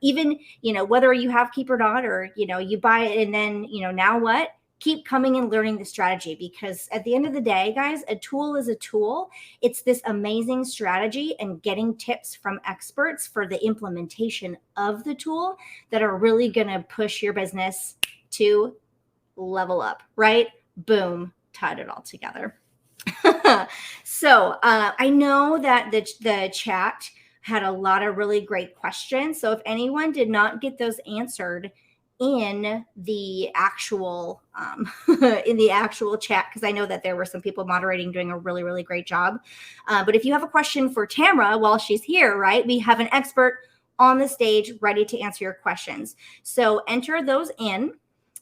Even, whether you have Keap or not, or, you buy it and then, now what? Keep coming and learning the strategy, because at the end of the day, guys, a tool is a tool. It's this amazing strategy and getting tips from experts for the implementation of the tool that are really going to push your business to level up, right? Boom, tied it all together. So I know that the chat had a lot of really great questions. So if anyone did not get those answered in the actual chat, because I know that there were some people moderating doing a really, really great job. But if you have a question for Tamara while she's here, right, we have an expert on the stage ready to answer your questions. So enter those in.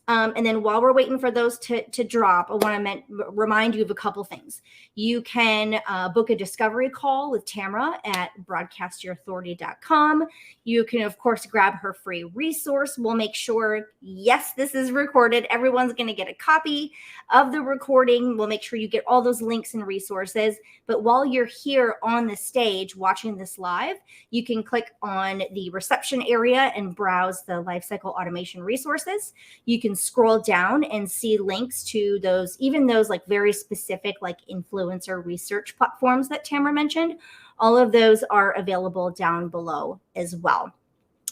And then while we're waiting for those to drop, I want to remind you of a couple things. You can book a discovery call with Tamara at broadcastyourauthority.com. You can, of course, grab her free resource. We'll make sure, yes, this is recorded. Everyone's going to get a copy of the recording. We'll make sure you get all those links and resources. But while you're here on the stage watching this live, you can click on the reception area and browse the lifecycle automation resources. You can scroll down and see links to those, even those like very specific like influencer research platforms that Tamara mentioned. All of those are available down below as well.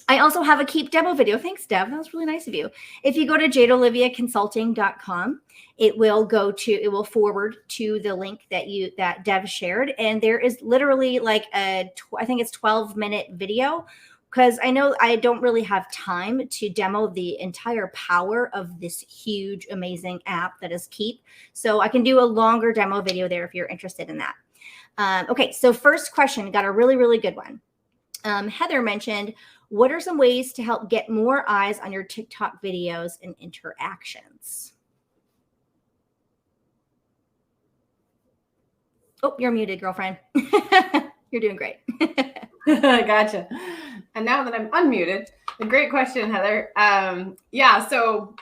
I also have a Keap demo video. Thanks, Deb. That was really nice of you. If you go to jadeoliviaconsulting.com, it will forward to the link that Deb shared. And there is literally like I think it's 12-minute video, because I know I don't really have time to demo the entire power of this huge, amazing app that is Keap. So I can do a longer demo video there if you're interested in that. Okay, so first question, got a really, really good one. Heather mentioned, what are some ways to help get more eyes on your TikTok videos and interactions? Oh, you're muted, girlfriend. You're doing great. Gotcha. And now that I'm unmuted, a great question, Heather. So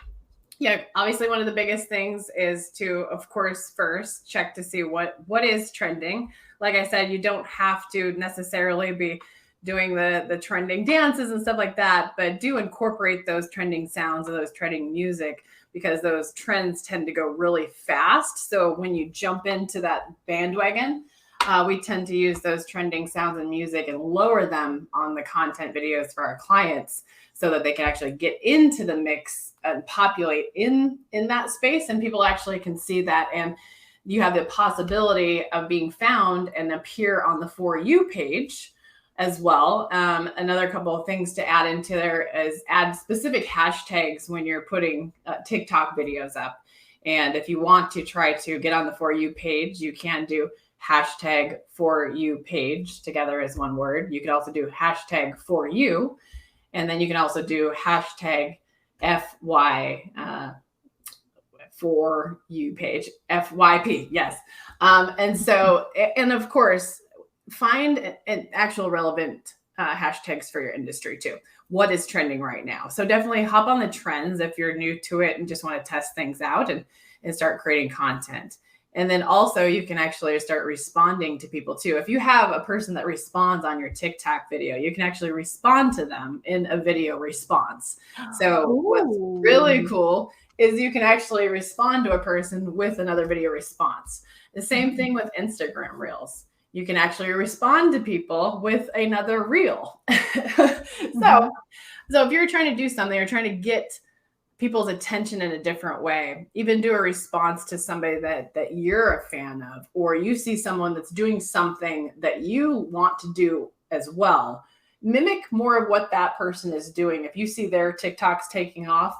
obviously one of the biggest things is to, of course, first check to see what is trending. Like I said, you don't have to necessarily be doing the trending dances and stuff like that, but do incorporate those trending sounds or those trending music, because those trends tend to go really fast. So when you jump into that bandwagon, we tend to use those trending sounds and music and lower them on the content videos for our clients so that they can actually get into the mix and populate in that space, and people actually can see that. And you have the possibility of being found and appear on the For You page as well. Another couple of things to add into there is add specific hashtags when you're putting TikTok videos up. And if you want to try to get on the For You page, you can do hashtag For You page together as one word. You could also do hashtag For You, and then you can also do hashtag FY For You page, FYP. Yes. And of course, find an actual relevant hashtags for your industry too. What is trending right now? So definitely hop on the trends if you're new to it and just want to test things out and start creating content. And then also you can actually start responding to people too. If you have a person that responds on your TikTok video, you can actually respond to them in a video response. So what's really cool is you can actually respond to a person with another video response. The same thing with Instagram Reels. You can actually respond to people with another reel. So if you're trying to do something, you're trying to get people's attention in a different way, even do a response to somebody that you're a fan of, or you see someone that's doing something that you want to do as well, mimic more of what that person is doing. If you see their TikToks taking off,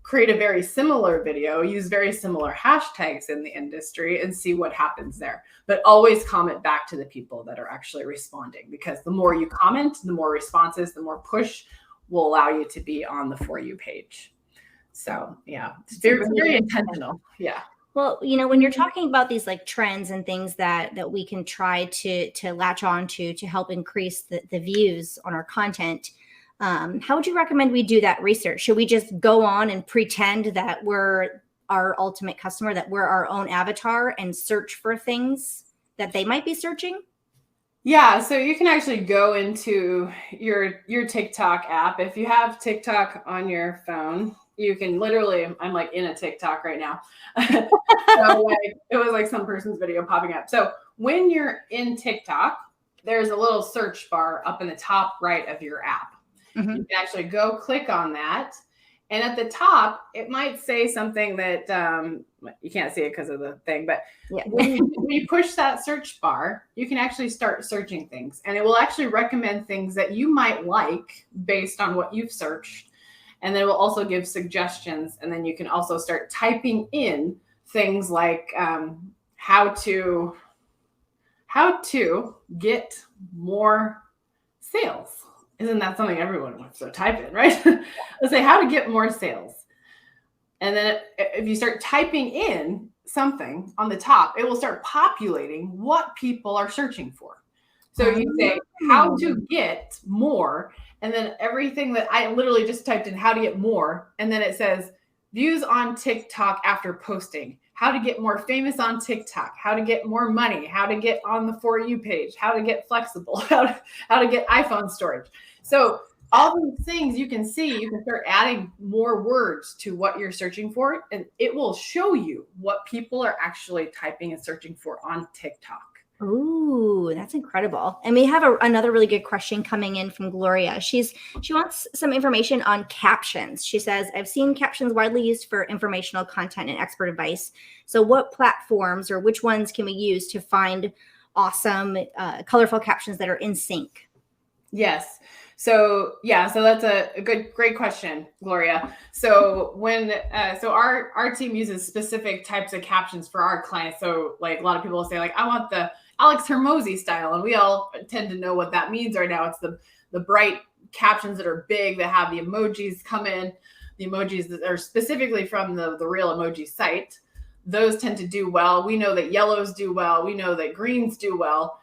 create a very similar video, use very similar hashtags in the industry and see what happens there. But always comment back to the people that are actually responding, because the more you comment, the more responses, the more push will allow you to be on the For You page. So yeah, it's very intentional. Yeah. Well, when you're talking about these like trends and things that we can try to latch on to help increase the views on our content, how would you recommend we do that research? Should we just go on and pretend that we're our ultimate customer, that we're our own avatar, and search for things that they might be searching? Yeah, so you can actually go into your TikTok app. If you have TikTok on your phone, you can literally, I'm like in a TikTok right now. So it was like some person's video popping up. So when you're in TikTok, there's a little search bar up in the top right of your app. You can actually go click on that. And at the top, it might say something that you can't see it because of the thing. But when you push that search bar, you can actually start searching things. And it will actually recommend things that you might like based on what you've searched. And then it will also give suggestions. And then you can also start typing in things like how to get more sales. Isn't that something everyone wants to type in, right? Let's say how to get more sales. And then if you start typing in something on the top, it will start populating what people are searching for. So you say how to get more, and then everything that I literally just typed in how to get more, and then it says views on TikTok after posting, how to get more famous on TikTok, how to get more money, how to get on the For You page, how to get flexible, how to get iPhone storage. So all these things you can see, you can start adding more words to what you're searching for, and it will show you what people are actually typing and searching for on TikTok. Ooh, that's incredible. And we have another really good question coming in from Gloria. She wants some information on captions. She says, I've seen captions widely used for informational content and expert advice. So what platforms or which ones can we use to find awesome, colorful captions that are in sync? Yes. So that's a great question, Gloria. So so our team uses specific types of captions for our clients. So like a lot of people will say like, I want the Alex Hermosi style. And we all tend to know what that means right now. It's the bright captions that are big, that have the emojis come in, the emojis that are specifically from the real emoji site. Those tend to do well. We know that yellows do well. We know that greens do well.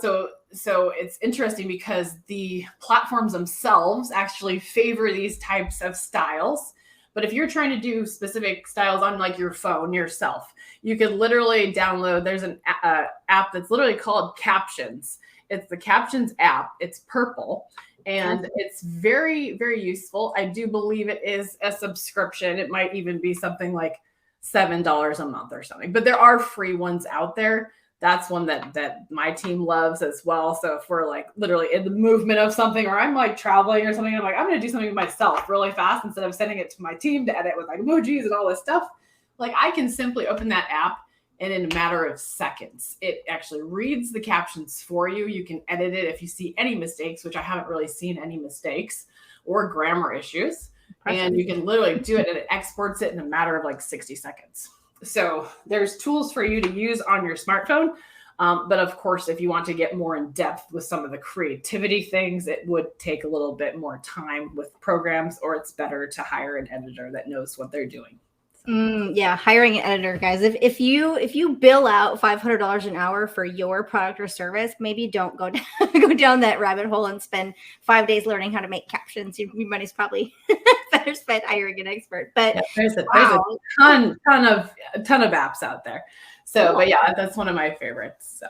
So it's interesting because the platforms themselves actually favor these types of styles. But if you're trying to do specific styles on like your phone yourself, you could literally download, there's an app that's literally called Captions. It's the Captions app. It's purple and it's very, very useful. I do believe it is a subscription. It might even be something like $7 a month or something, but there are free ones out there. That's one that my team loves as well. So if we're like literally in the movement of something, or I'm like traveling or something, I'm like, I'm going to do something myself really fast instead of sending it to my team to edit with like emojis and all this stuff. Like I can simply open that app and in a matter of seconds, it actually reads the captions for you. You can edit it if you see any mistakes, which I haven't really seen any mistakes or grammar issues. And you can literally do it and it exports it in a matter of like 60 seconds. So there's tools for you to use on your smartphone. But of course, if you want to get more in depth with some of the creativity things, it would take a little bit more time with programs, or it's better to hire an editor that knows what they're doing. Yeah, hiring an editor, guys. If you bill out $500 an hour for your product or service, maybe don't go down that rabbit hole and spend 5 days learning how to make captions. Your money's probably better spent hiring an expert. But yeah, there's a ton of apps out there. So, but yeah, that's one of my favorites. So.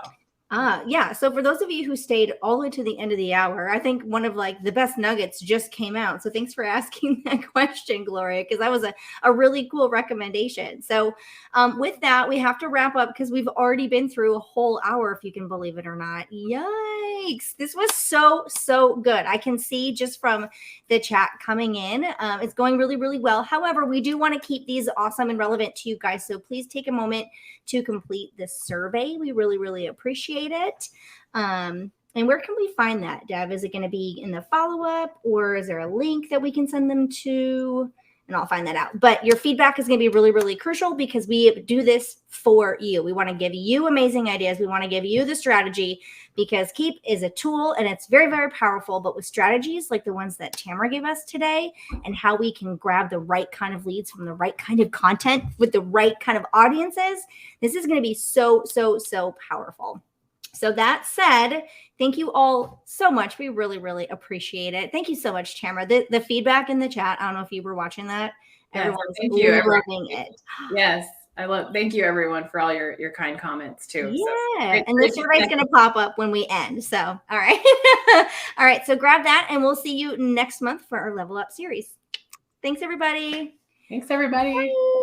Yeah. So for those of you who stayed all the way to the end of the hour, I think one of like the best nuggets just came out. So thanks for asking that question, Gloria, because that was a really cool recommendation. So with that, we have to wrap up because we've already been through a whole hour, if you can believe it or not. Yikes. This was so good. I can see just from the chat coming in, it's going really, really well. However, we do want to keep these awesome and relevant to you guys. So please take a moment to complete this survey. We really, really appreciate it. And where can we find that, Dev? Is it going to be in the follow-up, or is there a link that we can send them to? And I'll find that out. But your feedback is going to be really, really crucial because we do this for you. We want to give you amazing ideas. We want to give you the strategy because Keap is a tool and it's very, very powerful. But with strategies like the ones that Tamara gave us today and how we can grab the right kind of leads from the right kind of content with the right kind of audiences, this is going to be so powerful. So that said, thank you all so much. We really, really appreciate it. Thank you so much, Tamara. The feedback in the chat, I don't know if you were watching that. Yes, everyone's thank you, loving it. Yes, thank you everyone for all your kind comments too. Yeah, so, and the survey's going to pop up when we end. So, all right. All right, so grab that and we'll see you next month for our Level Up series. Thanks, everybody. Thanks, everybody. Bye.